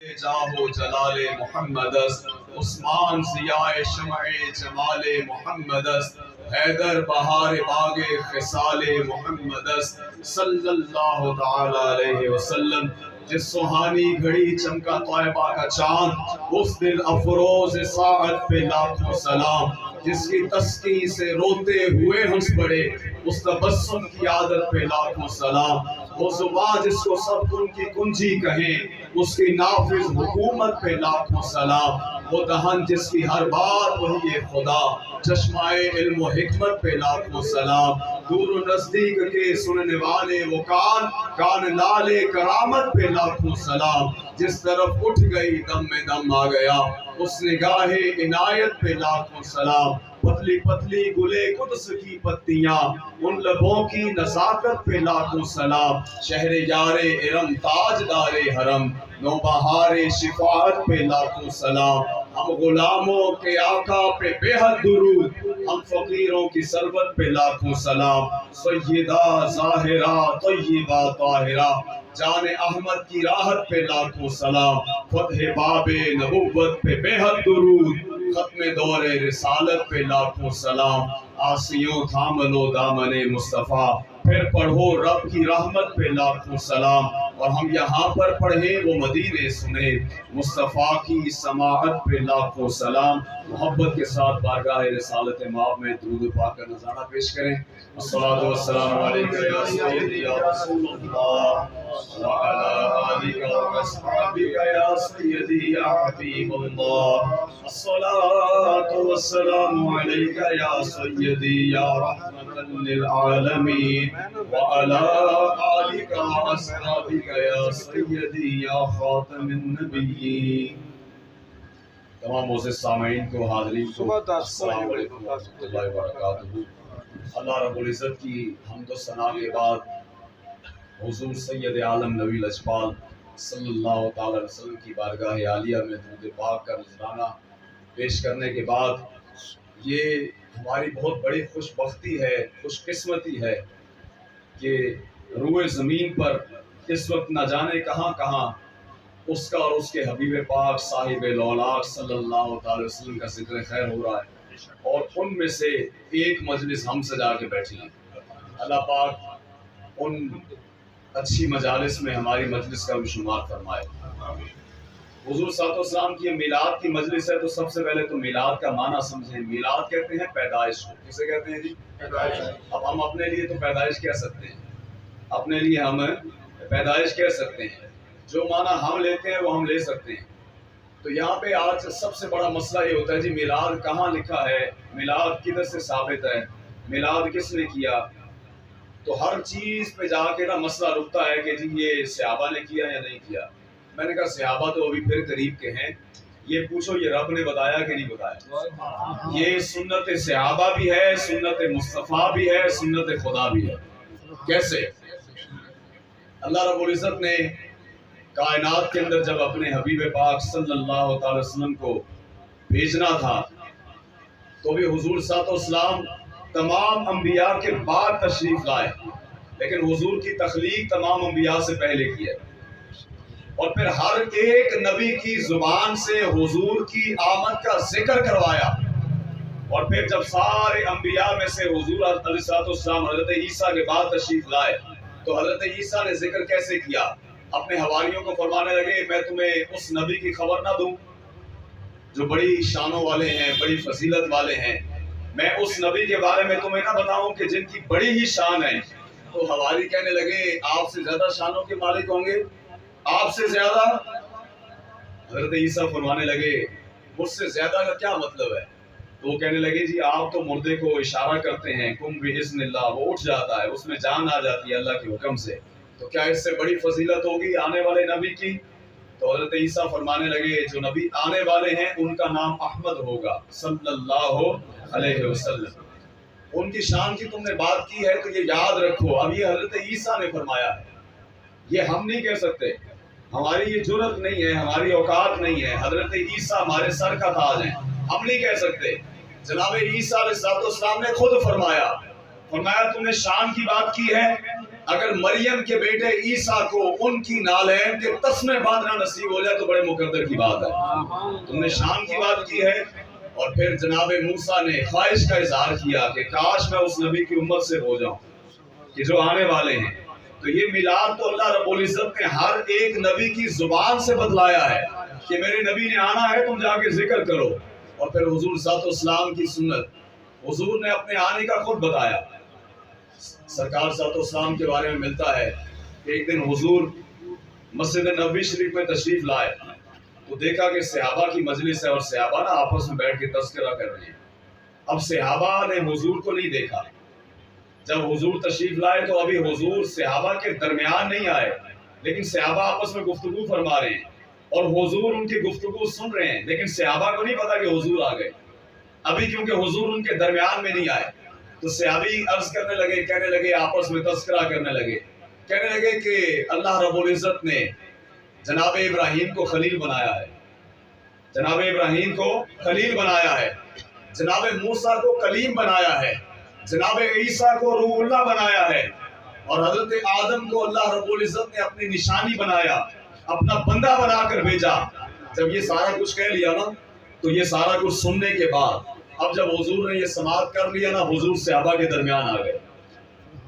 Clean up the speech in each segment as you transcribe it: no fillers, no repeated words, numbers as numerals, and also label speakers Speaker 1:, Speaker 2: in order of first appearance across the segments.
Speaker 1: جاہو جلال محمد است، عثمان ضیاء شمع جمال محمد است، حیدر بہار باغ خصال محمد است صلی اللہ تعالی علیہ وسلم۔ جس سہانی گھڑی چمکا طیبہ کا چاند، اس دل افروز ساعت پہ لاکھوں سلام۔ جس کی تسکین سے روتے ہوئے ہنس پڑے، اس تبسم کی عادت پہ لاکھوں سلام۔ وہ زبان جس کو سب ان کی کنجی کہیں، اس کی نافذ حکومت پہ لاکھوں سلام۔ وہ دہن جس کی ہر بات وہی خدا، چشمہ علم و حکمت پہ لاکھوں سلام۔ دور و نزدیک کے سننے والے وہ کان، کان لالے کرامت پہ لاکھوں سلام۔ جس طرف اٹھ گئی دم میں دم آ گیا، اس نگاہ عنایت پہ لاکھوں سلام۔ پتلی پتلی گلے قدس کی پتیاں، ان لبوں کی نزاکت پہ لاکھوں سلام۔ شہر یار ارم تاجدار حرم، نوبہار شفاعت پہ لاکھوں سلام۔ ہم غلاموں کے آقا پہ بے حد درود، ہم فقیروں کی ثروت پہ لاکھوں سلام۔ سیدہ ظاہرہ طیبہ طاہرہ، جان احمد کی راحت پہ لاکھوں سلام۔ فتح باب نبوت پہ بے حد درود، ختم دور رسالت پہ لاکھوں سلام۔ آسیوں تھام لو دامن مصطفیٰ، پھر پڑھو رب کی رحمت پہ لاکھوں سلام۔ اور ہم یہاں پر پڑھیں وہ مدینے سنیں، مصطفیٰ کی سماعت پہ لاکھوں سلام۔ محبت کے ساتھ بارگاہ رسالت مآب میں درود پاک کا نذرانہ پیش کریں۔ الصلاۃ والسلام علیک یا سیدی یا رسول اللہ، وعلی آلک واصحابک یا سیدی یا حبیب اللہ۔ الصلاۃ والسلام علیک یا سیدی یا رحمۃ للعالمین، وعلی آلک واصحابک یا سیدی یا خاتم النبیین۔ تمام معزز سامعین کو، حاضرین کو السلام علیکم ورحمۃ اللہ وبرکاتہ۔ اللہ رب العزت کی حمد و ثنا کے بعد حضور سید عالم نبی لجپال صلی اللہ تعالی علیہ وسلم کی بارگاہ عالیہ میں درود پاک کا نذرانہ پیش کرنے کے بعد، یہ ہماری بہت بڑی خوش بختی ہے، خوش قسمتی ہے کہ روئے زمین پر اس وقت نہ جانے کہاں کہاں اس کا اور اس کے حبیب پاک صاحب لولاک صلی اللہ تعالی وسلم کا ذکر خیر ہو رہا ہے، اور ان میں سے ایک مجلس ہم سجا کے بیٹھی ہیں۔ اللہ پاک ان اچھی مجالس میں ہماری مجلس کا بھی شمار فرمائے۔ حضور صلی اللہ علیہ وسلم کی میلاد کی مجلس ہے، تو سب سے پہلے تو میلاد کا معنی سمجھیں۔ میلاد کہتے ہیں پیدائش کو۔ کسے کہتے ہیں جی؟ پیدائش۔ اب ہم اپنے لیے تو پیدائش کہہ سکتے ہیں، اپنے لیے ہم پیدائش کہہ سکتے ہیں، جو معنی ہم لیتے ہیں وہ ہم لے سکتے ہیں۔ تو یہاں پہ آج سب سے بڑا مسئلہ یہ ہوتا ہے جی میلاد کہاں لکھا ہے، میلاد کدھر سے ثابت ہے، میلاد کس نے کیا؟ تو ہر چیز پہ جا کے نا مسئلہ رکتا ہے کہ جی یہ صحابہ نے کیا یا نہیں کیا۔ میں نے کہا صحابہ تو ابھی پھر قریب کے ہیں، یہ پوچھو یہ رب نے بتایا کہ نہیں بتایا؟ یہ سنت صحابہ بھی ہے، سنت مصطفیٰ بھی ہے، سنت خدا بھی ہے۔ کیسے؟ اللہ رب العزت نے کائنات کے اندر جب اپنے حبیب پاک صلی اللہ تعالی وسلم کو بھیجنا تھا، تو بھی حضور صلی اللہ علیہ وسلم تمام انبیاء کے بعد تشریف لائے، لیکن حضور کی تخلیق تمام انبیاء سے پہلے کی ہے، اور پھر ہر ایک نبی کی زبان سے حضور کی آمد کا ذکر کروایا، اور پھر جب سارے انبیاء میں سے حضور علیہ السلام حضرت عیسیٰ کے بعد تشریف لائے، تو حضرت عیسیٰ نے ذکر کیسے کیا؟ اپنے حواریوں کو فرمانے لگے میں تمہیں اس نبی کی خبر نہ دوں جو بڑی شانوں والے ہیں، بڑی فضیلت والے ہیں، میں اس نبی کے بارے میں تمہیں نہ بتاؤں کہ جن کی بڑی ہی شان ہے؟ تو حواری کہنے لگے آپ سے زیادہ شانوں کے مالک ہوں گے، آپ سے زیادہ؟ حضرت عیسیٰ فرمانے لگے مجھ سے زیادہ کا کیا مطلب ہے؟ تو وہ کہنے لگے جی آپ تو مردے کو اشارہ کرتے ہیں، کم بِإِذْنِ اللہ، وہ اٹھ جاتا ہے، اس میں جان آ جاتی ہے اللہ کے حکم سے، تو کیا اس سے بڑی فضیلت ہوگی آنے والے نبی کی؟ تو حضرت عیسیٰ فرمانے لگے جو نبی آنے والے ہیں ان کا نام احمد ہوگا صلی اللہ علیہ وسلم، ان کی شان کی تم نے بات کی ہے تو یہ یاد رکھو۔ اب یہ حضرت عیسیٰ نے فرمایا ہے، یہ ہم نہیں کہہ سکتے، ہماری یہ جرت نہیں ہے، ہماری اوقات نہیں ہے۔ حضرت عیسیٰ ہمارے سر کا تاج ہیں، ہم نہیں کہہ سکتے۔ جناب عیسیٰ علیہ السلام نے خود فرمایا تم نے شان کی بات کی ہے، اگر مریم کے بیٹے عیسیٰ کو ان کی نالین کے تسمے باندھنا نصیب ہو جائے تو بڑے مقدر کی بات ہے. تم نے شان کی بات کی ہے. اور پھر جناب موسیٰ نے خواہش کا اظہار کیا کہ کاش میں اس نبی کی امت سے ہو جاؤں کہ جو آنے والے ہیں. تو یہ میلاد تو اللہ رب العزت نے ہر ایک نبی کی زبان سے بدلایا ہے کہ میرے نبی نے آنا ہے، تم جا کے ذکر کرو. اور پھر حضور صلی اللہ علیہ وسلم کی سنت، حضور نے اپنے آنے کا خود بتایا. سرکار صلی اللہ علیہ وسلم کے بارے میں ملتا ہے کہ ایک دن حضور مسجد نبوی شریف میں تشریف لائے تو دیکھا کہ صحابہ کی مجلس ہے اور صحابہ نا آپس میں بیٹھ کے تذکرہ کر رہے ہیں. اب صحابہ نے حضور کو نہیں دیکھا. جب حضور تشریف لائے تو ابھی حضور صحابہ کے درمیان نہیں آئے، لیکن صحابہ آپس میں گفتگو فرما رہے ہیں اور حضور ان کی گفتگو سن رہے ہیں، لیکن صحابہ کو نہیں پتا کہ حضور آ گئے ابھی، کیونکہ حضور ان کے درمیان میں نہیں آئے. تو صحابی عرض کرنے لگے، کہنے لگے، آپس میں تذکرہ کرنے لگے، کہنے لگے کہ اللہ رب العزت نے جناب ابراہیم کو خلیل بنایا ہے، جناب ابراہیم کو خلیل بنایا ہے، جناب موسیٰ کو کلیم بنایا ہے، جناب عیسیٰ کو روح اللہ بنایا ہے، اور حضرت آدم کو اللہ رب العزت نے اپنی نشانی بنایا، اپنا بندہ بنا کر بھیجا. جب یہ سارا کچھ کہہ لیا نا تو یہ سارا کچھ سننے کے بعد اب جب حضور نے یہ سماعت کر لیا نا، حضور صحابہ کے درمیان آ گئے.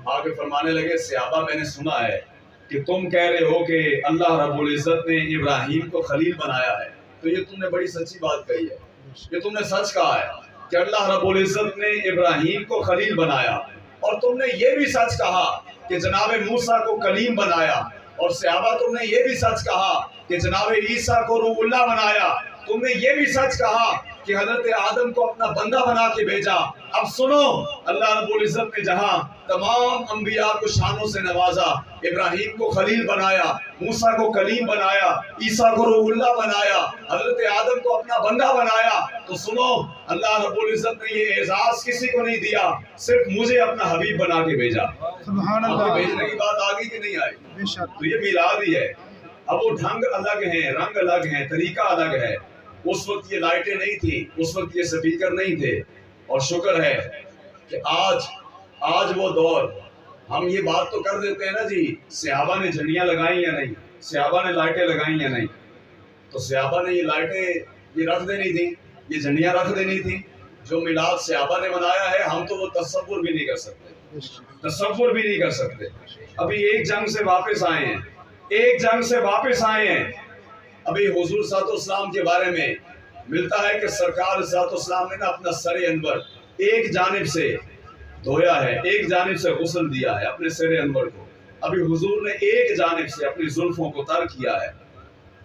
Speaker 1: آگے فرمانے لگے، صحابہ میں نے سنا ہے کہ تم کہہ رہے ہو کہ اللہ رب العزت نے ابراہیم کو خلیل بنایا ہے، تو یہ تم نے بڑی سچی بات کہی ہے، یہ تم نے سچ کہا ہے کہ اللہ رب العزت نے ابراہیم کو خلیل بنایا. اور تم نے یہ بھی سچ کہا کہ جناب موسیٰ کو کلیم بنایا. اور صحابہ تم نے یہ بھی سچ کہا کہ جناب عیسیٰ کو روح اللہ بنایا. تم نے یہ بھی سچ کہا کہ حضرت آدم کو اپنا بندہ بنا کے بھیجا. اب سنو، اللہ رب العزت نے جہاں تمام انبیاء کو شانوں سے نوازا، ابراہیم کو خلیل بنایا، موسیٰ کو کلیم بنایا، عیسیٰ کو روح اللہ بنایا، حضرت آدم کو اپنا بندہ بنایا، تو سنو، اللہ رب العزت نے یہ اعزاز کسی کو نہیں دیا، صرف مجھے اپنا حبیب بنا کے بھیجا. سبحان اللہ. بھیجنے کی بات آ گئی کہ نہیں آئی؟ تو یہ میلاد ہی ہے. اب وہ ڈھنگ الگ ہیں، رنگ الگ ہیں، طریقہ الگ ہے. اس وقت یہ لائٹیں نہیں تھی، اس وقت یہ سپیکر نہیں تھے. اور شکر ہے کہ آج وہ دور، ہم یہ بات تو کر دیتے ہیں نا جی، صحابہ نے جھنڈیاں لگائیں یا نہیں، صحابہ نے لائٹیں لگائیں یا نہیں. تو صحابہ نے یہ لائٹیں یہ رکھ دینی تھی، یہ جھنڈیاں رکھ دینی تھی. جو میلاد صحابہ نے منایا ہے ہم تو وہ تصور بھی نہیں کر سکتے، تصور بھی نہیں کر سکتے. ابھی ایک جنگ سے واپس آئے ہیں، ایک جنگ سے واپس آئے ہیں. ابھی حضور صلی اللہ علیہ وسلم کے بارے میں ملتا ہے کہ سرکار صلی اللہ علیہ وسلم نے اپنا سر انور ایک جانب سے دھویا ہے، ایک جانب سے غسل دیا ہے اپنے سر انور کو. ابھی حضور نے ایک جانب سے اپنی زلفوں کو تر کیا ہے،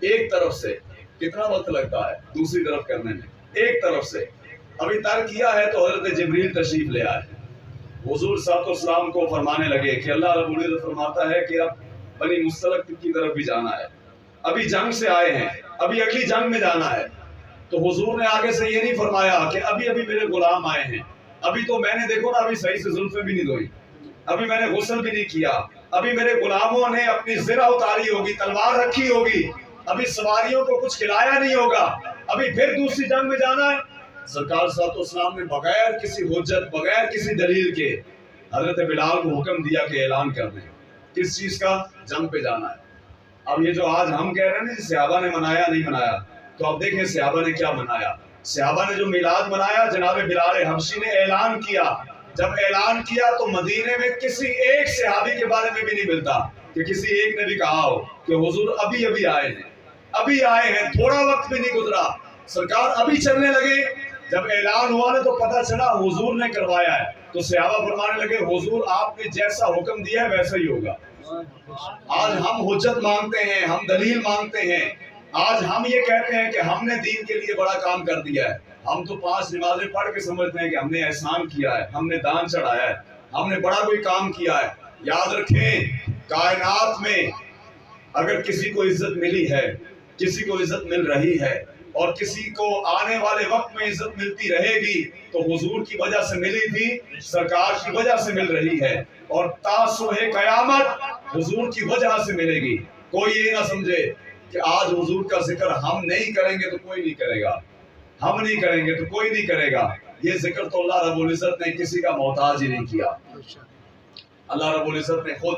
Speaker 1: ایک طرف سے. کتنا وقت لگتا ہے دوسری طرف کرنے میں؟ ایک طرف سے ابھی تر کیا ہے تو حضرت جبریل تشریف لے آئے. حضور صلی اللہ علیہ وسلم کو فرمانے لگے کہ اللہ رب العزت فرماتا ہے کہ اب بنی مستلق کی طرف بھی جانا ہے، ابھی جنگ سے آئے ہیں، ابھی اگلی جنگ میں جانا ہے. تو حضور نے آگے سے یہ نہیں فرمایا کہ ابھی میرے غلام آئے ہیں، ابھی تو میں نے دیکھو نا ابھی صحیح سے زلفیں بھی نہیں دھوئی، ابھی میں نے غسل بھی نہیں کیا، ابھی میرے غلاموں نے اپنی زرہ اتاری ہوگی، تلوار رکھی ہوگی، ابھی سواریوں کو کچھ کھلایا نہیں ہوگا، ابھی پھر دوسری جنگ میں جانا ہے. سرکار صلی اللہ علیہ وسلم نے بغیر کسی حجت، بغیر کسی دلیل کے حضرت بلال کو حکم دیا کہ اعلان کر دیں کس چیز کا، جنگ پہ جانا ہے. اب یہ جو آج ہم کہہ رہے ہیں نا صحابہ نے منایا نہیں منایا، تو اب دیکھیں صحابہ نے کیا منایا. صحابہ نے جو میلاد منایا، جناب بلال حبشی نے اعلان کیا. جب اعلان کیا تو مدینے میں کسی ایک صحابی کے بارے میں بھی نہیں ملتا کہ کسی ایک نے بھی کہا ہو کہ حضور ابھی آئے ہیں، ابھی آئے ہیں، تھوڑا وقت بھی نہیں گزرا، سرکار ابھی چلنے لگے. جب اعلان ہوا نا تو پتہ چلا حضور نے کروایا ہے. تو صحابہ فرمانے لگے حضور آپ نے جیسا حکم دیا ہے ویسا ہی ہوگا. آج ہم حجت مانگتے ہیں، ہم دلیل مانگتے ہیں، آج ہم یہ کہتے ہیں کہ ہم نے دین کے لیے بڑا کام کر دیا ہے. ہم تو 5 نمازیں پڑھ کے سمجھتے ہیں کہ ہم نے احسان کیا ہے، ہم نے دان چڑھایا ہے، ہم نے بڑا کوئی کام کیا ہے. یاد رکھیں، کائنات میں اگر کسی کو عزت ملی ہے، کسی کو عزت مل رہی ہے اور کسی کو آنے والے وقت میں عزت ملتی رہے گی تو حضور کی وجہ سے ملی تھی، سرکار کی وجہ سے مل رہی ہے، اور تا صبح قیامت حضور کی وجہ سے ملے گی. کوئی یہ نہ سمجھے کہ آج حضور کا ذکر ہم نہیں کریں گے تو کوئی نہیں کرے گا، ہم نہیں کریں گے تو کوئی نہیں کرے گا. یہ ذکر تو اللہ رب العزت نے کسی کا محتاج ہی نہیں کیا. اللہ رب العزت نے خود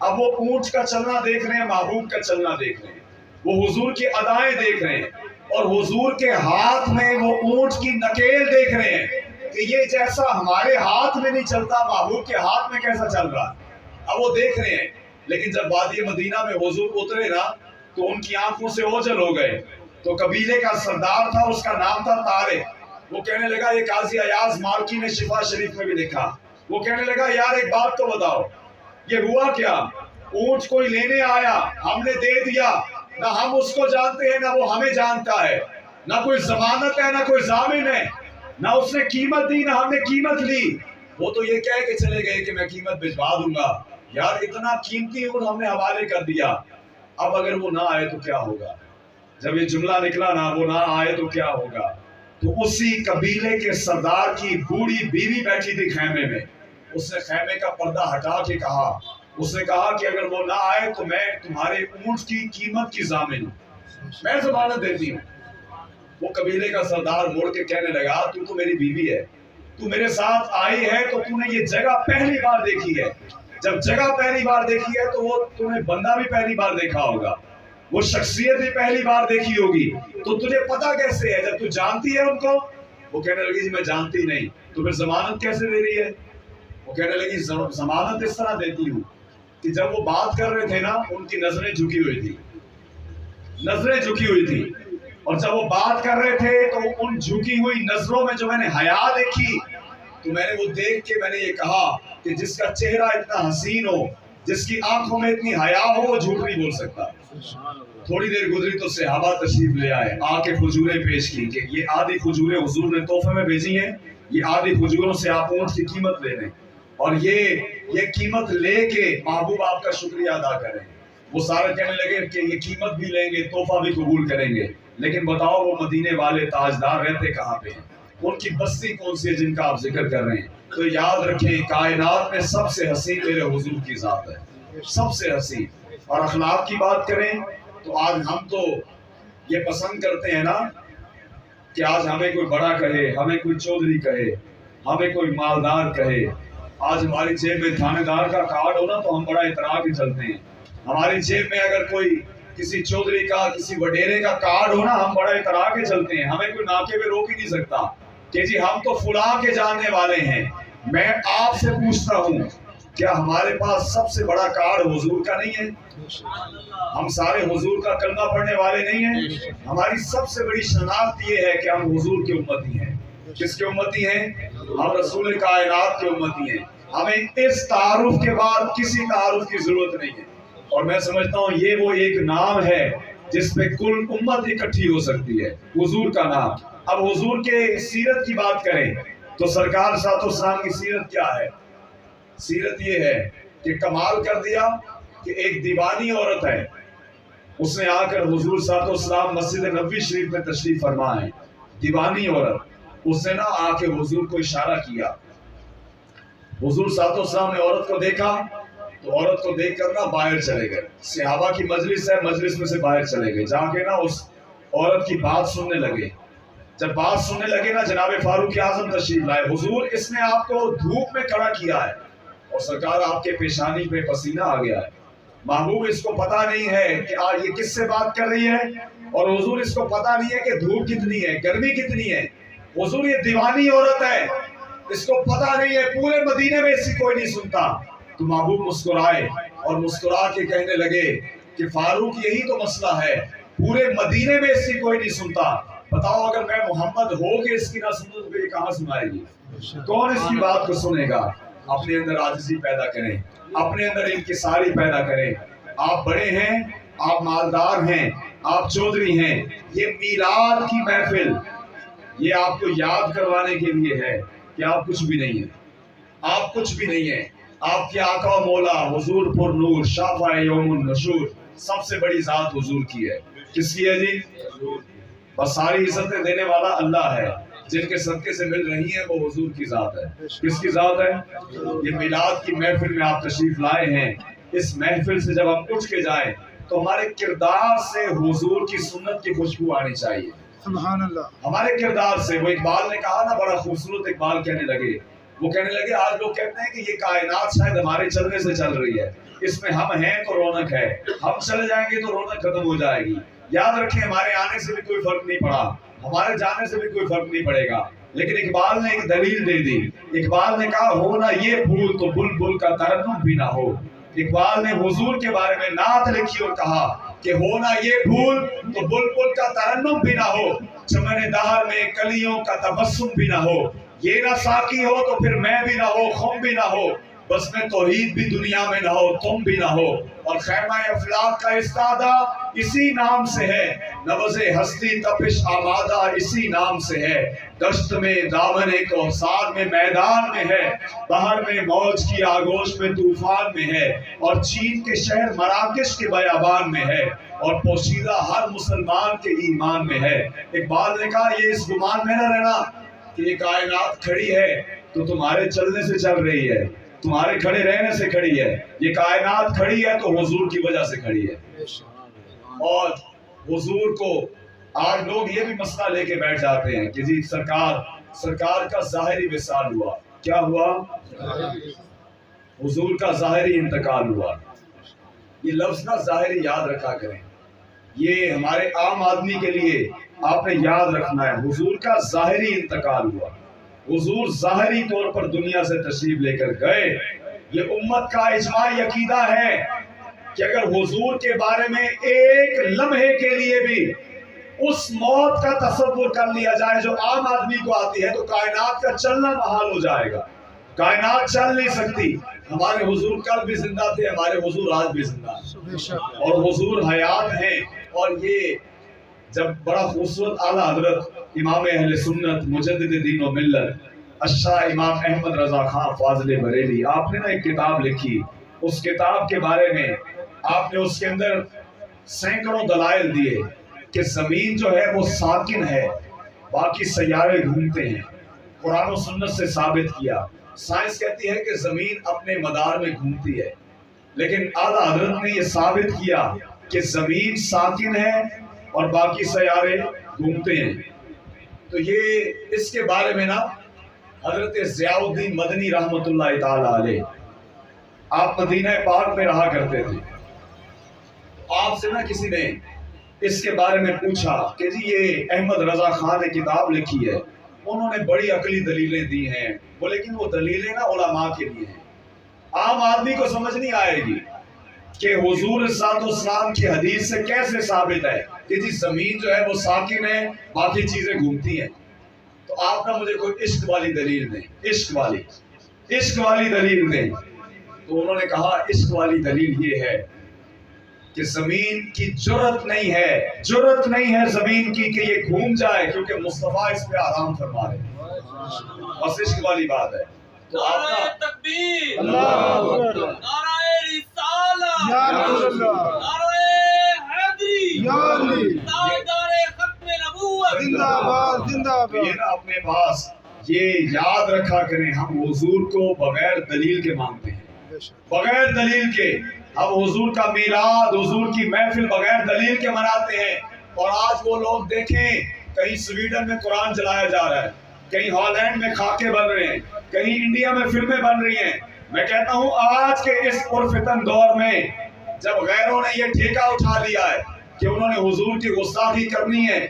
Speaker 2: اب وہ اونٹ کا چلنا دیکھ رہے ہیں، محبوب کا چلنا دیکھ رہے ہیں، وہ حضور کی ادائیں دیکھ رہے ہیں، اور حضور کے ہاتھ میں وہ اونٹ کی نکیل دیکھ رہے ہیں کہ یہ جیسا ہمارے ہاتھ میں نہیں چلتا، محبوب کے ہاتھ میں کیسا چل رہا ہے۔ اب وہ دیکھ رہے ہیں، لیکن جب وادی مدینہ میں حضور اترے نا تو ان کی آنکھوں سے اوجھل ہو گئے۔ تو قبیلے کا سردار تھا، اس کا نام تھا طارق، وہ کہنے لگا، یہ قاضی ایاز مالکی نے شفا شریف میں بھی لکھا، وہ کہنے لگا یار ایک بات تو بتاؤ، یہ ہوا کیا؟ اونٹ کوئی لینے آیا، ہم نے دے دیا، نہ ہم اس کو جانتے ہیں نہ وہ ہمیں جانتا ہے، نہ کوئی ضمانت ہے نہ کوئی ضامن ہے، نہ اس نے قیمت دی نہ ہم نے قیمت لی، وہ تو یہ کہہ کے چلے گئے کہ میں قیمت بھجوا دوں گا۔ یار اتنا قیمتی اونٹ ہم نے حوالے کر دیا، اب اگر وہ نہ آئے تو کیا ہوگا؟ جب یہ جملہ نکلا نا وہ نہ آئے تو کیا ہوگا، تو اسی قبیلے کے سردار کی بوڑھی بیوی بیٹھی تھی خیمے میں، اس نے خیمے کا پردہ ہٹا کے کہا، اس نے کہا کہ اگر وہ نہ آئے تو میں تمہارے اونٹ کی قیمت کی ضامن ہوں، میں ضمانت دیتی ہوں۔ وہ قبیلے کا سردار مڑ کے کہنے لگا، تو میری بیوی ہے، تو میرے ساتھ آئی ہے تو تو نے یہ جگہ پہلی بار دیکھی ہے، جب جگہ پہلی بار دیکھی ہے تو وہ تو نے بندہ بھی پہلی بار دیکھا ہوگا، وہ شخصیت بھی پہلی بار دیکھی ہوگی، تو تجھے پتا کیسے ہے جب تو جانتی ہے ان کو؟ وہ کہنے لگی جی میں جانتی نہیں، تو پھر ضمانت کیسے دے رہی ہے؟ وہ کہنے لگی ضمانت اس طرح دیتی ہوں کہ جب وہ بات کر رہے تھے نا ان کی نظریں جھکی ہوئی تھی، نظریں جھکی ہوئی تھی، اور جب وہ بات کر رہے تھے تو ان جھکی ہوئی نظروں میں جو میں نے حیا دیکھی تو میں نے وہ دیکھ کے میں نے یہ کہا کہ جس کا چہرہ اتنا حسین ہو، جس کی آنکھوں میں اتنی حیا ہو، وہ جھوٹ نہیں بول سکتا۔ تھوڑی دیر گزری تو صحابہ تشریف لے آئے، آ کے کھجوریں پیش کی کہ یہ آدھی کھجوریں حضور نے تحفے میں بھیجی ہیں، یہ آدھی کھجوروں سے آپ اونٹ کی قیمت لے لیں، اور یہ قیمت لے کے محبوب آپ کا شکریہ ادا کریں۔ وہ سارے کہنے لگے کہ یہ قیمت بھی لیں گے، تحفہ بھی قبول کریں گے، لیکن بتاؤ وہ مدینے والے تاجدار رہتے کہاں پہ ہیں؟ ان کی بستی کون سی ہے جن کا آپ ذکر کر رہے ہیں؟ تو یاد رکھیں کائنات میں سب سے حسین میرے حضور کی ذات ہے، سب سے حسین۔ اور اخلاق کی بات کریں تو آج ہم تو یہ پسند کرتے ہیں نا کہ آج ہمیں کوئی بڑا کہے، ہمیں کوئی چودھری کہے، ہمیں کوئی مالدار کہے۔ آج ہماری جیب میں تھانے دار کا کارڈ ہو نا تو ہم بڑا اطراع کے چلتے ہیں، ہماری جیب میں اگر کوئی کسی چودھری کا کسی وڈیرے کا کارڈ ہو نا ہم بڑا اطراع کے چلتے ہیں، ہمیں کوئی ناکے پہ روک ہی نہیں سکتا کہ جی ہم تو فلاں کے جاننے والے ہیں۔ میں آپ سے پوچھتا ہوں کیا ہمارے پاس سب سے بڑا کارڈ حضور کا نہیں ہے؟ ہم سارے حضور کا کلمہ پڑھنے والے نہیں ہیں؟ ہماری سب سے بڑی شناخت یہ ہے کہ ہم حضور کے امتی ہیں۔ کس کے امتی ہیں؟ ہم رسول کائنات کے امتی ہیں۔ ہمیں اس تعارف کے بعد کسی تعارف کی ضرورت نہیں ہے، اور میں سمجھتا ہوں یہ وہ ایک نام ہے جس پہ کل امت اکٹھی ہو سکتی ہے، حضور کا نام۔ اب حضور کے سیرت کی بات کریں تو سرکار صلی اللہ علیہ وسلم کی سیرت کیا ہے؟ سیرت یہ ہے کہ کمال کر دیا کہ ایک دیوانی عورت ہے، اس نے آ کر حضور صلی اللہ علیہ وسلم مسجد نبوی شریف میں تشریف فرما ہے، دیوانی عورت، اس نے نا آ کے حضور کو اشارہ کیا، حضور صلی اللہ علیہ وسلم نے عورت کو دیکھا تو عورت کو دیکھ کر نا باہر چلے گئے، صحابہ کی مجلس ہے، مجلس میں سے باہر چلے گئے، جا کے نا اس عورت کی بات سننے لگے۔ جب بات سننے لگے نا جناب فاروق اعظم تشریف لائے، حضور اس نے آپ کو دھوپ میں کھڑا کیا ہے اور سرکار آپ کے پیشانی پہ پسینہ آ گیا ہے، محبوب اس کو پتا نہیں ہے کہ آج یہ کس سے بات کر رہی ہے، اور حضور اس کو پتا نہیں ہے کہ دھوپ کتنی ہے، گرمی کتنی ہے، حضور یہ دیوانی عورت ہے، اس کو پتا نہیں ہے، پورے مدینے میں اس کی کوئی نہیں سنتا۔ تو محبوب مسکرائے اور مسکرا کے کہنے لگے کہ فاروق یہی تو مسئلہ ہے، پورے مدینے میں اس کی کوئی نہیں سنتا، بتاؤ اگر میں محمد ہو کے اس کی نہ سنوں تو یہ کہاں سنائے گی؟ کون اس کی بات کو سنے گا؟ اپنے اندر عاجزی پیدا کریں، اپنے اندر انکساری پیدا کریں۔ آپ بڑے ہیں، آپ مالدار ہیں، آپ چودھری ہیں، یہ میلاد کی محفل یہ آپ کو یاد کروانے کے لیے ہے کہ آپ کچھ بھی نہیں ہیں، آپ کچھ بھی نہیں ہیں۔ آپ کے آقا و مولا حضور پر نور شافع یوم النشور، سب سے بڑی ذات حضور کی ہے۔ کس کی ہے جی؟ بس ساری عزتیں دینے والا اللہ ہے، جن کے صدقے سے مل رہی ہیں وہ حضور کی ذات ہے۔ کس کی ذات ہے؟ یہ میلاد کی محفل میں آپ تشریف لائے ہیں، اس محفل سے جب ہم اٹھ کے جائیں تو ہمارے کردار سے حضور کی سنت کی خوشبو آنی چاہیے،
Speaker 3: سبحان اللہ۔
Speaker 2: ہمارے کردار سے۔ وہ اقبال نے کہا نا، بڑا خوبصورت اقبال کہنے لگے وہ کہنے لگے آج لوگ کہتے ہیں کہ یہ کائنات شاید ہمارے چلنے سے چل رہی ہے، اس میں ہم ہیں تو رونق ہے، ہم چلے جائیں گے تو رونق ختم ہو جائے گی۔ یاد رکھیں ہمارے آنے سے بھی کوئی فرق نہیں پڑا، ہمارے جانے سے بھی کوئی فرق نہیں پڑے گا، لیکن اقبال نے ایک دلیل دے دی۔ اقبال نے کہا ہونا یہ پھول تو بلبل کا ترنم بھی نہ ہو۔ اقبال نے حضور کے بارے میں نعت لکھی اور کہا کہ ہونا یہ پھول تو بلبل کا ترنم بھی نہ ہو، چمن دہر میں کلیوں کا تبسم بھی نہ ہو، یہ نہ ساقی ہو تو پھر میں بھی نہ ہو، خم بھی نہ ہو، بس میں توحید بھی دنیا میں نہ ہو، تم بھی نہ ہو، اور خیمہ افلاک کا استادہ اسی نام سے ہے، نبض ہستی تپش آمادہ اسی نام سے ہے، دشت میں دامن کوثر میں میدان میں ہے، بحر میں موج کی آگوش میں طوفان میں ہے، اور چین کے شہر مراکش کے بیابان میں ہے، اور پوشیدہ ہر مسلمان کے ایمان میں ہے۔ اقبال نے کہا یہ اس گمان میں نہ رہنا کہ یہ کائنات کھڑی ہے تو تمہارے چلنے سے چل رہی ہے، تمہارے کھڑے رہنے سے کھڑی ہے، یہ کائنات کھڑی ہے تو حضور کی وجہ سے کھڑی ہے۔ اور حضور کو آج لوگ یہ بھی مسئلہ لے کے بیٹھ جاتے ہیں کہ جی سرکار کا ظاہری وصال ہوا، کیا ہوا؟ حضور کا ظاہری انتقال ہوا۔ یہ لفظ نہ ظاہری یاد رکھا کریں، یہ ہمارے عام آدمی کے لیے آپ نے یاد رکھنا ہے، حضور کا ظاہری انتقال ہوا، حضور ظاہری طور پر دنیا سے تشریف لے کر گئے۔ یہ امت کا اجماعی عقیدہ ہے کہ اگر حضور کے بارے میں ایک لمحے کے لیے بھی اس موت کا تصور کر لیا جائے جو عام آدمی کو آتی ہے تو کائنات کا چلنا محال ہو جائے گا، کائنات چل نہیں سکتی۔ ہمارے حضور کل بھی زندہ تھے، ہمارے حضور آج بھی زندہ ہیں، اور حضور حیات ہیں۔ اور یہ جب بڑا خوبصورت اعلیٰ حضرت امام اہل سنت مجدد دین و ملت الشاہ امام احمد رضا خان فاضل بریلی، آپ نے نا ایک کتاب لکھی، اس کتاب کے بارے میں آپ نے اس کے اندر سینکڑوں دلائل دیے کہ زمین جو ہے وہ ساکن ہے، باقی سیارے گھومتے ہیں، قرآن و سنت سے ثابت کیا۔ سائنس کہتی ہے کہ زمین اپنے مدار میں گھومتی ہے، لیکن اعلیٰ حضرت نے یہ ثابت کیا کہ زمین ساکن ہے اور باقی سیارے گھومتے ہیں۔ تو یہ اس کے بارے میں نا حضرت ضیاء الدین مدنی رحمۃ اللہ تعالی علیہ، آپ مدینہ پاک میں رہا کرتے تھے، آپ سے نا کسی نے اس کے بارے میں پوچھا کہ جی یہ احمد رضا خان نے کتاب لکھی ہے، انہوں نے بڑی عقلی دلیلیں دی ہیں، وہ لیکن وہ دلیلیں نا علماء کے لیے ہیں، عام آدمی کو سمجھ نہیں آئے گی کہ حضور صلی اللہ علیہ وسلم کی حدیث سے کیسے ثابت ہے کہ جی زمین جو ہے وہ ساکن ہے، باقی چیزیں گھومتی ہیں۔ تو آپ نا مجھے کوئی عشق والی دلیل دیں، عشق والی دلیل دیں۔ تو انہوں نے کہا عشق والی دلیل یہ ہے کہ زمین کی جرت نہیں ہے زمین کی کہ یہ گھوم جائے، کیونکہ مصطفیٰ اس پہ آرام فرما رہے، بس عشق والی بات ہے۔ تو آپ نا
Speaker 3: تکبیر،
Speaker 2: اللہ اکبر،
Speaker 3: نعرہ رسالہ،
Speaker 4: یا رسول اللہ،
Speaker 3: نعرہ حیدری،
Speaker 4: یا علی،
Speaker 3: تاجدار ختم نبوت،
Speaker 4: زندہ باد زندہ
Speaker 2: تو یہ
Speaker 4: باد۔
Speaker 2: نا اپنے پاس یہ یاد رکھا کریں، ہم حضور کو بغیر دلیل کے مانتے ہیں، بغیر دلیل کے۔ ہم حضور کا میلاد، حضور کی محفل بغیر دلیل کے مناتے ہیں، اور آج وہ لوگ دیکھیں کہیں سویڈن میں قرآن جلایا جا رہا ہے، کہیں ہالینڈ میں خاکے بن رہے ہیں، کہیں انڈیا میں فلمیں بن رہی ہیں۔ میں کہتا ہوں آج کے اس پرفتن دور میں جب غیروں نے یہ ٹھیکہ اٹھا لیا ہے کہ انہوں نے حضور کی گستاخی کرنی ہے،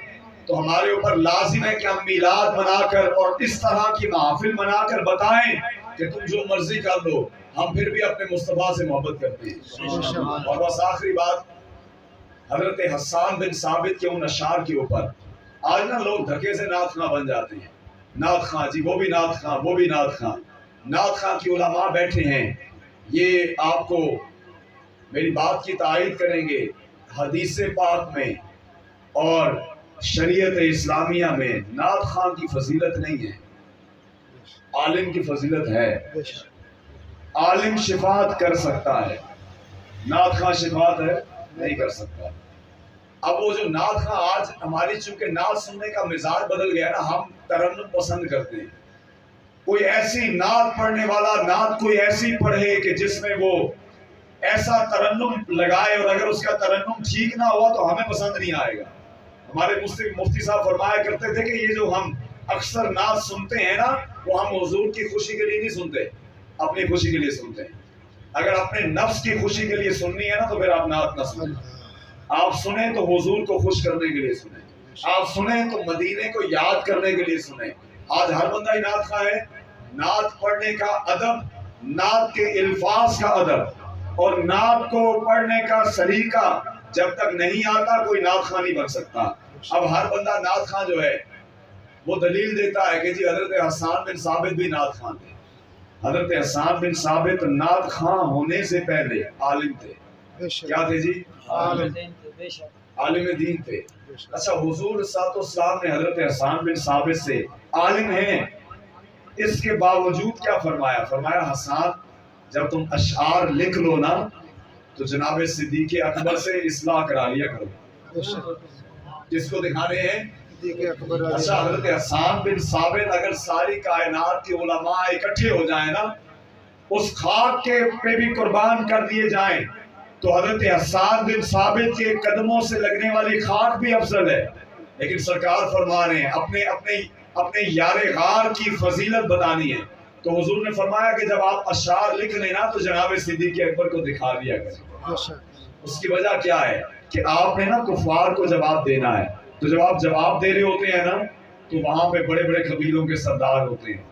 Speaker 2: تو ہمارے اوپر لازم ہے کہ ہم میلاد منا کر اور اس طرح کی محافل منا کر بتائیں کہ تم جو مرضی کر لو، ہم پھر بھی اپنے مصطفیٰ سے محبت کرتے ہیں۔ اور بس آخری بات، حضرت حسان بن ثابت کے ان اشعار کے اوپر آج نا لوگ دھکے سے نعت خواں بن جاتے ہیں، نعت خواں جی، وہ بھی نعت خواں، وہ بھی نعت خواں۔ نعت خواں کی علماء بیٹھے ہیں، یہ آپ کو میری بات کی تائید کریں گے، حدیث پاک میں اور شریعت اسلامیہ میں نعت خواں کی فضیلت نہیں ہے، عالم کی فضیلت ہے۔ عالم شفاعت کر سکتا ہے، نعت خواں شفاعت ہے نہیں کر سکتا۔ اب وہ جو نعت خواں، آج ہماری چونکہ نعت سننے کا مزاج بدل گیا نا، ہم ترنم پسند کرتے ہیں، کوئی ایسی نعت پڑھنے والا نعت کوئی ایسی پڑھے کہ جس میں وہ ایسا ترنم لگائے، اور اگر اس کا ترنم ٹھیک نہ ہوا تو ہمیں پسند نہیں آئے گا۔ ہمارے مفتی صاحب فرمایا کرتے تھے کہ یہ جو ہم اکثر نعت سنتے ہیں نا، وہ ہم حضور کی خوشی کے لیے نہیں سنتے، اپنی خوشی کے لیے سنتے ہیں۔ اگر اپنے نفس کی خوشی کے لیے سننی ہے نا تو پھر آپ نعت نہ سنیں، آپ سنیں تو حضور کو خوش کرنے کے لیے سنیں، آپ سنیں تو مدینے کو یاد کرنے کے لیے سنیں۔ آج ہر بندہ ہی نعت خواہ ہے۔ نعت پڑھنے کا ادب، نعت کے الفاظ کا ادب اور نعت کو پڑھنے کا سلیقہ جب تک نہیں آتا کوئی نعت خواہ نہیں بن سکتا۔ اب ہر بندہ نعت خواہ جو ہے وہ دلیل دیتا ہے کہ جی حضرت حسان بن ثابت بھی نعت خواہ تھے۔ حضرت حسان بن ثابت نعت خواہ ہونے سے پہلے عالم تھے۔ کیا تھے جی؟ عالم دین تھے۔ اچھا، حضور صلی اللہ علیہ وسلم نے حضرت حسان بن ثابت سے عالم ہیں، اس کے باوجود کیا فرمایا؟ فرمایا حسان جب تم اشعار لکھ لو نا تو جناب صدیق اکبر سے اصلاح کرا لیا کرو۔ کس کو دکھانے ہیں؟ اچھا، حضرت حسان بن ثابت اگر ساری کائنات کے علماء اکٹھے ہو جائیں نا، اس خاک کے پہ بھی قربان کر دیے جائیں تو حضرت حسان بن ثابت کے قدموں سے لگنے والی خاک بھی افضل ہے۔ لیکن سرکار فرما رہے ہیں اپنے یار غار کی فضیلت بتانی ہے تو حضور نے فرمایا کہ جب آپ اشعار لکھ لیں نا تو جناب صدیق اکبر کو دکھا دیا کریں۔ اس کی وجہ کیا ہے کہ آپ نے نا کفار کو جواب دینا ہے، تو جب آپ جواب دے رہے ہوتے ہیں نا تو وہاں پہ بڑے بڑے قبیلوں کے سردار ہوتے ہیں،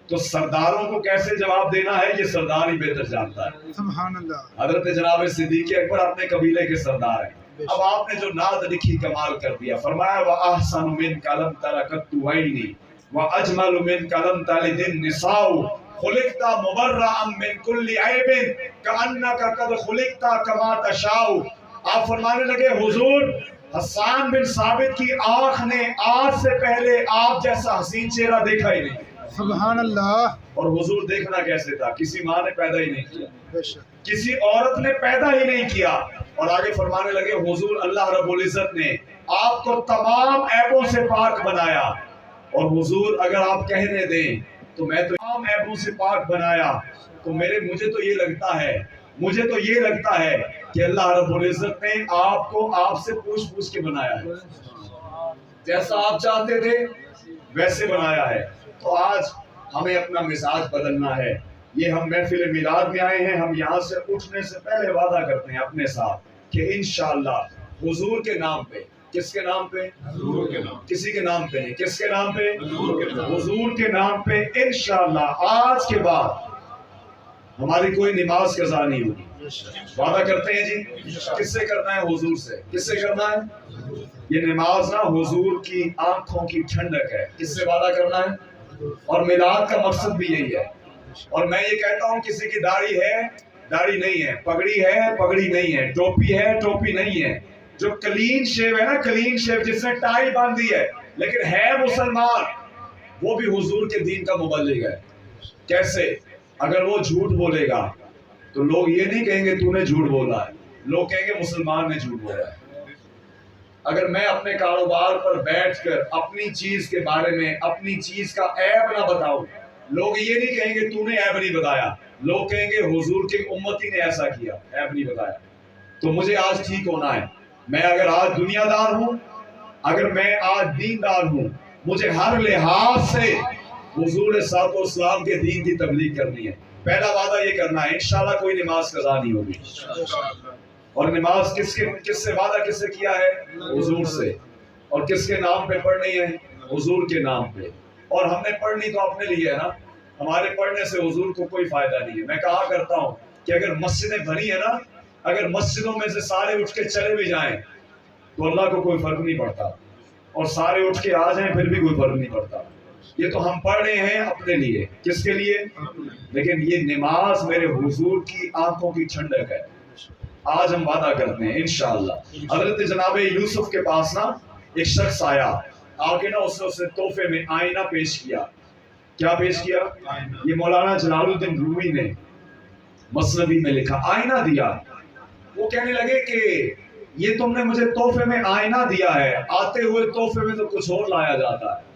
Speaker 2: تو سرداروں کو کیسے جواب دینا ہے یہ سردار ہی بہتر جانتا ہے۔
Speaker 4: سبحان اللہ۔
Speaker 2: حضرت جناب صدیق اکبر اپنے قبیلے کے سردار ہیں۔ اب آپ نے جو نعت لکھی کمال کر دیا، فرمایا وَأَحْسَنُ مِنْكَ لَمْ تَرَكَتُّ عَيْنِي وَأَجْمَلُ مِنْكَ لَمْ تَلِدِ النِّسَاءُ خُلِقْتَ مُبَرَّأً مِنْ كُلِّ عَيْبٍ كَأَنَّكَ قَدْ خُلِقْتَ كَمَا تَشَاءُ۔ آپ فرمانے لگے حضور حسان بن ثابت کی آنکھ نے آج سے پہلے آپ جیسا حسین چہرہ دیکھا ہی نہیں۔
Speaker 4: سبحان اللہ۔
Speaker 2: اور حضور دیکھنا کیسے تھا؟ کسی ماں نے پیدا ہی نہیں کیا،
Speaker 4: بے شک۔
Speaker 2: کسی عورت نے پیدا ہی نہیں کیا۔ اور آگے فرمانے لگے حضور اللہ رب العزت نے آپ کو تمام عیبوں سے پاک بنایا، اور حضور اگر آپ کہنے دیں تو میں تو تمام عیبوں سے پاک بنایا تو مجھے تو یہ لگتا ہے کہ اللہ رب العزت نے آپ کو آپ سے پوچھ کے بنایا ہے، جیسا آپ چاہتے تھے ویسے بنایا ہے۔ تو آج ہمیں اپنا مزاج بدلنا ہے۔ یہ ہم محفل میلاد میں آئے ہیں، ہم یہاں سے اٹھنے سے پہلے وعدہ کرتے ہیں اپنے ساتھ کہ انشاءاللہ حضور کے نام پہ، کس کے نام پہ؟ حضور کے نام، کسی کے نام پہ نہیں، کس کے نام پہ؟ حضور کے نام پہ انشاءاللہ آج کے بعد ہماری کوئی نماز قضا نہیں ہوگی۔ وعدہ کرتے ہیں جی؟ کس سے کرنا ہے؟ حضور سے۔ کس سے کرنا ہے؟ یہ نماز نا حضور کی آنکھوں کی ٹھنڈک ہے۔ کس سے وعدہ کرنا ہے؟ اور میلاد کا مقصد بھی یہی ہے۔ اور میں یہ کہتا ہوں کسی کی داڑھی ہے، داڑھی نہیں ہے، پگڑی ہے، پگڑی نہیں ہے، ٹوپی ہے، ٹوپی نہیں ہے، جو کلین شیو ہے نا، کلین شیو جس نے ٹائی باندھی ہے لیکن ہے مسلمان، وہ بھی حضور کے دین کا مبلغ ہے۔ کیسے؟ اگر وہ جھوٹ بولے گا تو لوگ یہ نہیں کہیں گے تو نے جھوٹ بولا ہے، لوگ کہیں گے مسلمان نے جھوٹ بولا ہے۔ اگر میں اپنے کاروبار پر بیٹھ کر اپنی چیز کے بارے میں اپنی چیز کا عیب نہ بتاؤں، لوگ یہ نہیں کہیں گے تو نے عیب نہیں بتایا، لوگ کہیں گے حضور کے امتی نے ایسا کیا، عیب نہیں بتایا۔ تو مجھے آج ٹھیک ہونا ہے۔ میں اگر آج دنیا دار ہوں، اگر میں آج دیندار ہوں، مجھے ہر لحاظ سے حضور صلی اللہ علیہ وسلم کے دین کی تبلیغ کرنی ہے۔ پہلا وعدہ یہ کرنا ہے انشاءاللہ کوئی نماز قضا نہیں ہوگی۔ اور نماز کس سے وعدہ کس سے کیا ہے؟ حضور سے۔ اور کس کے نام پہ پڑھنی ہے؟ حضور کے نام پہ۔ اور ہم نے پڑھنی تو اپنے لیے ہے نا، ہمارے پڑھنے سے حضور کو کوئی فائدہ نہیں ہے۔ میں کہا کرتا ہوں کہ اگر مسجدیں بھری ہیں نا، اگر مسجدوں میں سے سارے اٹھ کے چلے بھی جائیں تو اللہ کو کوئی فرق نہیں پڑتا، اور سارے اٹھ کے آ جائیں پھر بھی کوئی فرق نہیں پڑتا۔ یہ تو ہم پڑھ رہے ہیں اپنے لیے، کس کے لیے؟ لیکن یہ نماز میرے حضور کی آنکھوں کی ٹھنڈک ہے۔ آج ہم وعدہ کرتے ہیں انشاءاللہ۔ حضرت جناب یوسف کے پاس نا ایک شخص آیا، آگے نا اسے تحفے میں آئینہ پیش کیا۔ کیا پیش کیا؟ یہ مولانا جلال الدین رومی نے مثنوی میں لکھا، آئینہ دیا۔ وہ کہنے لگے کہ یہ تم نے مجھے تحفے میں آئینہ دیا ہے، آتے ہوئے تحفے میں تو کچھ اور لایا جاتا ہے،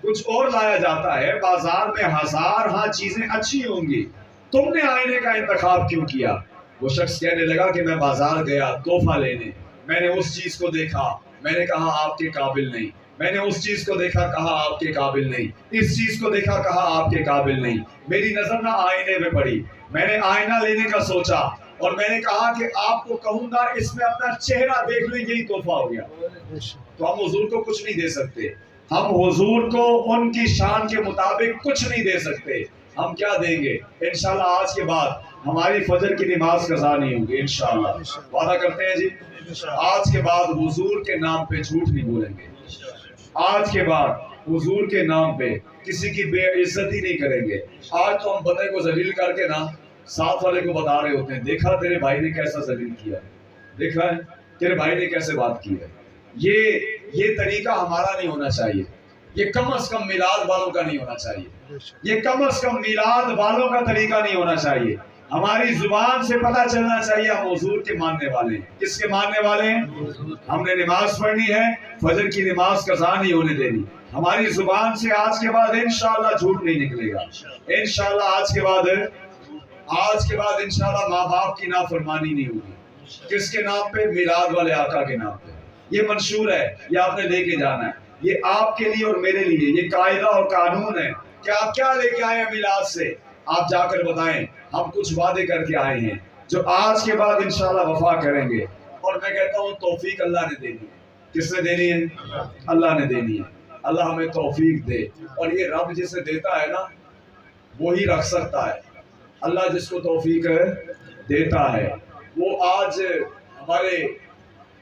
Speaker 2: کچھ اور لایا جاتا ہے، بازار میں ہزار ہاں چیزیں اچھی ہوں گی، تم نے آئینے کا انتخاب کیوں کیا؟ وہ شخص کہنے لگا کہ میں بازار گیا تحفہ لینے، میں نے اس چیز کو دیکھا، میں نے کہا آپ کے قابل نہیں، میں نے اس چیز کو دیکھا کہا آپ کے قابل نہیں، اس چیز کو دیکھا کہا آپ کے قابل نہیں، میری نظر نہ آئینے میں پڑی، میں نے آئینہ لینے کا سوچا اور میں نے کہا کہ آپ کو کہوں گا اس میں اپنا چہرہ دیکھ لیں، یہی تحفہ ہو گیا۔ تو ہم حضور کو کچھ نہیں دے سکتے، ہم حضور کو ان کی شان کے مطابق کچھ نہیں دے سکتے۔ ہم کیا دیں گے؟ انشاءاللہ آج کے بعد ہماری فجر کی نماز قضا نہیں ہوگی انشاءاللہ، وعدہ کرتے ہیں جی۔ آج کے بعد حضور کے نام پہ جھوٹ نہیں بولیں گے، آج کے بعد حضور کے نام پہ کسی کی بے عزتی نہیں کریں گے۔ آج تو ہم بندے کو ذلیل کر کے نا ساتھ والے کو بتا رہے ہوتے ہیں، دیکھا تیرے بھائی نے کیسا ذلیل کیا ہے، دیکھا ہے تیرے بھائی نے کیسے بات کی ہے۔ یہ طریقہ ہمارا نہیں ہونا چاہیے، یہ کم از کم میلاد والوں کا نہیں ہونا چاہیے، یہ کم از کم میلاد والوں کا طریقہ نہیں ہونا چاہیے۔ ہماری زبان سے پتہ چلنا چاہیے ہم حضور کے ماننے والے ہیں۔ کس کے ماننے والے ہیں؟ ہم نے نماز پڑھنی ہے، فجر کی نماز قضا نہیں ہونے دینی۔ ہماری زبان سے آج کے بعد انشاءاللہ جھوٹ نہیں نکلے گا، انشاءاللہ آج کے بعد انشاءاللہ ماں باپ کی نافرمانی نہیں ہوگی۔ کس کے نام پہ؟ میلاد والے آقا کے نام پہ۔ یہ منشور ہے، یہ آپ نے لے کے جانا ہے، یہ آپ کے لیے اور میرے لیے یہ قاعدہ اور قانون ہے کہ آپ کیا لے کے آئے ہیں میلاد سے، آپ جا کر بتائیں ہم کچھ وعدے کر کے آئے ہیں جو آج کے بعد انشاءاللہ وفا کریں گے۔ اور میں کہتا ہوں توفیق اللہ نے دینی ہے۔ کس نے دینی ہے؟ اللہ نے دینی ہے۔ اللہ ہمیں توفیق دے، اور یہ رب جسے دیتا ہے نا وہی رکھ سکتا ہے۔ اللہ جس کو توفیق دیتا ہے وہ آج ہمارے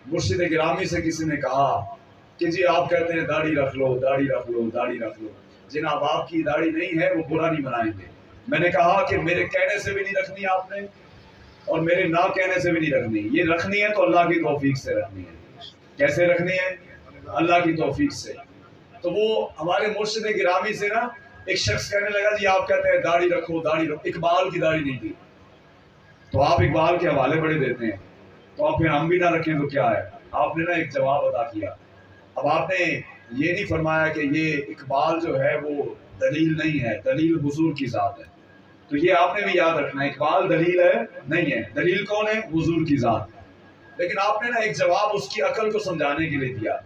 Speaker 2: مرشد گرامی سے کسی نے کہا کہ جی آپ کہتے ہیں داڑھی رکھ لو، داڑھی رکھ لو، داڑھی رکھ لو، جناب آپ کی داڑھی نہیں ہے وہ برا نہیں منائیں گے۔ میں نے کہا کہ میرے کہنے سے بھی نہیں رکھنی آپ نے اور میرے نہ کہنے سے بھی نہیں رکھنی، یہ رکھنی ہے تو اللہ کی توفیق سے رکھنی ہے۔ کیسے رکھنی ہے؟ اللہ کی توفیق سے۔ تو وہ ہمارے مرشد گرامی سے نا ایک شخص کہنے لگا جی آپ کہتے ہیں داڑھی رکھو، داڑھی رکھو، اقبال کی داڑھی نہیں تھی، تو آپ اقبال کے حوالے بڑے دیتے ہیں، تو آپ پھر ہم بھی نہ رکھیں تو کیا ہے؟ آپ نے نا ایک جواب ادا کیا۔ اب آپ نے یہ نہیں فرمایا کہ یہ اقبال جو ہے وہ دلیل نہیں ہے، دلیل حضور کی ذات ہے، تو یہ آپ نے بھی یاد رکھنا ہے، اقبال دلیل ہے نہیں ہے، دلیل کون ہے؟ حضور کی ذات۔ لیکن آپ نے نا ایک جواب اس کی عقل کو سمجھانے کے لیے دیا،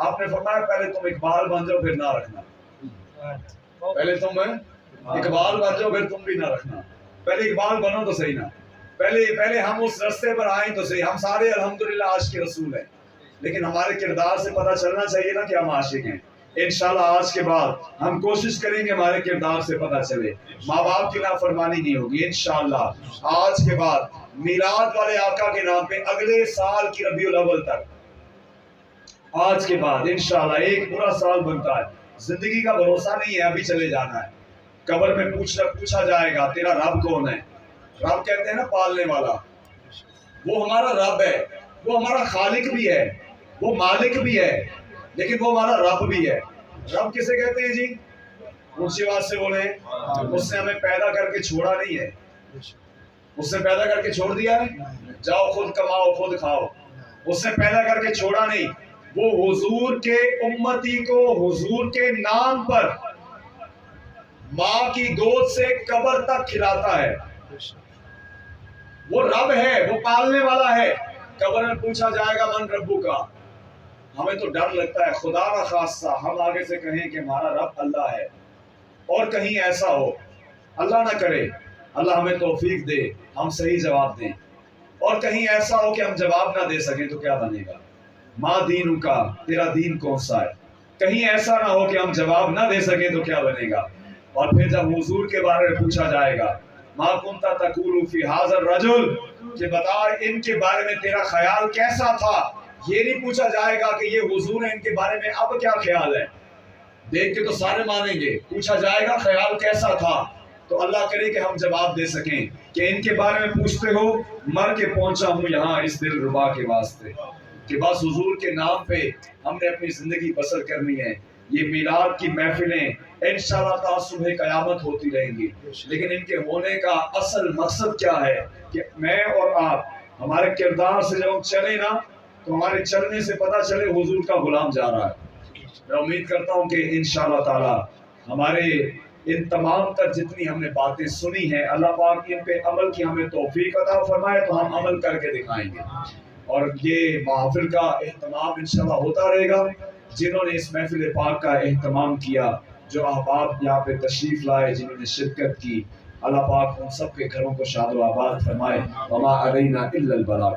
Speaker 2: آپ نے فرمایا پہلے تم اقبال بن جاؤ پھر نہ رکھنا، پہلے تم اقبال بن جاؤ پھر تم بھی نہ رکھنا، پہلے اقبال بنو تو صحیح نا، پہلے ہم اس رستے پر آئیں تو صحیح۔ ہم سارے الحمدللہ عاشق رسول ہیں، لیکن ہمارے کردار سے پتہ چلنا چاہیے نا کہ ہم عاشق ہیں۔ انشاءاللہ آج کے بعد ہم کوشش کریں گے ہمارے کردار سے پتہ چلے، ماں باپ کی نافرمانی نہیں ہوگی انشاءاللہ۔ آج کے بعد میلاد والے آقا کے نام پہ اگلے سال کی ربیع الاول تک، آج کے بعد انشاءاللہ ایک پورا سال بنتا ہے۔ زندگی کا بھروسہ نہیں ہے، ابھی چلے جانا ہے، قبر میں پوچھا جائے گا تیرا رب کون ہے؟ رب کہتے ہیں نا پالنے والا، وہ ہمارا رب ہے، وہ ہمارا خالق بھی ہے، وہ مالک بھی ہے، لیکن وہ ہمارا رب بھی ہے۔ رب کسے کہتے ہیں جی؟ اونچی آواز سے بولیں۔ اس نے ہمیں پیدا کر کے چھوڑا نہیں ہے، اس نے پیدا کر کے چھوڑ دیا ہے جاؤ خود کماؤ خود کھاؤ، اس نے پیدا کر کے چھوڑا نہیں، وہ حضور کے امتی کو حضور کے نام پر ماں کی گود سے قبر تک کھلاتا ہے۔ وہ رب ہے، وہ پالنے والا ہے۔ قبر میں پوچھا جائے گا من ربو کا، ہمیں تو ڈر لگتا ہے، خدا نہ خاصہ ہم آگے سے کہیں کہ ہمارا رب اللہ ہے، اور کہیں ایسا ہو، اللہ نہ کرے، اللہ ہمیں توفیق دے ہم صحیح جواب دیں، اور کہیں ایسا ہو کہ ہم جواب نہ دے سکیں تو کیا بنے گا؟ ماں دین کا، تیرا دین کون سا ہے؟ کہیں ایسا نہ ہو کہ ہم جواب نہ دے سکیں تو کیا بنے گا؟ اور پھر جب حضور کے بارے میں پوچھا جائے گا ما کنت تقول فی ھذا الرجل، کہ بتا ان کے بارے میں تیرا خیال کیسا تھا، یہ نہیں پوچھا جائے گا کہ یہ حضور ہیں ان کے بارے میں اب کیا خیال ہے، دیکھ کے تو سارے مانیں گے، پوچھا جائے گا خیال کیسا تھا، تو اللہ کرے کہ ہم جواب دے سکیں کہ ان کے بارے میں پوچھتے ہو مر کے پہنچا ہوں یہاں اس دل ربا کے واسطے، کہ بس حضور کے نام پہ ہم نے اپنی زندگی بسر کرنی ہے۔ یہ میلاد کی محفلیں انشاءاللہ تا صبح قیامت ہوتی رہیں گی، لیکن ان کے ہونے کا اصل مقصد کیا ہے کہ میں اور آپ ہمارے کردار سے جب ہم چلیں نا تو ہمارے چلنے سے پتہ چلے حضور کا غلام جا رہا ہے۔ میں امید کرتا ہوں کہ انشاءاللہ تعالی ہمارے ان تمام تر جتنی ہم نے باتیں سنی ہیں، اللہ پاک ان پہ عمل کی ہمیں توفیق عطا فرمائے تو ہم عمل کر کے دکھائیں گے، اور یہ محفل کا اہتمام انشاءاللہ ہوتا رہے گا. جنہوں نے اس محفل پاک کا اہتمام کیا، جو احباب یہاں پہ تشریف لائے، جنہوں نے شرکت کی، اللہ پاک ان سب کے گھروں کو شاد و آباد فرمائے. وما علینا الا البلاغ.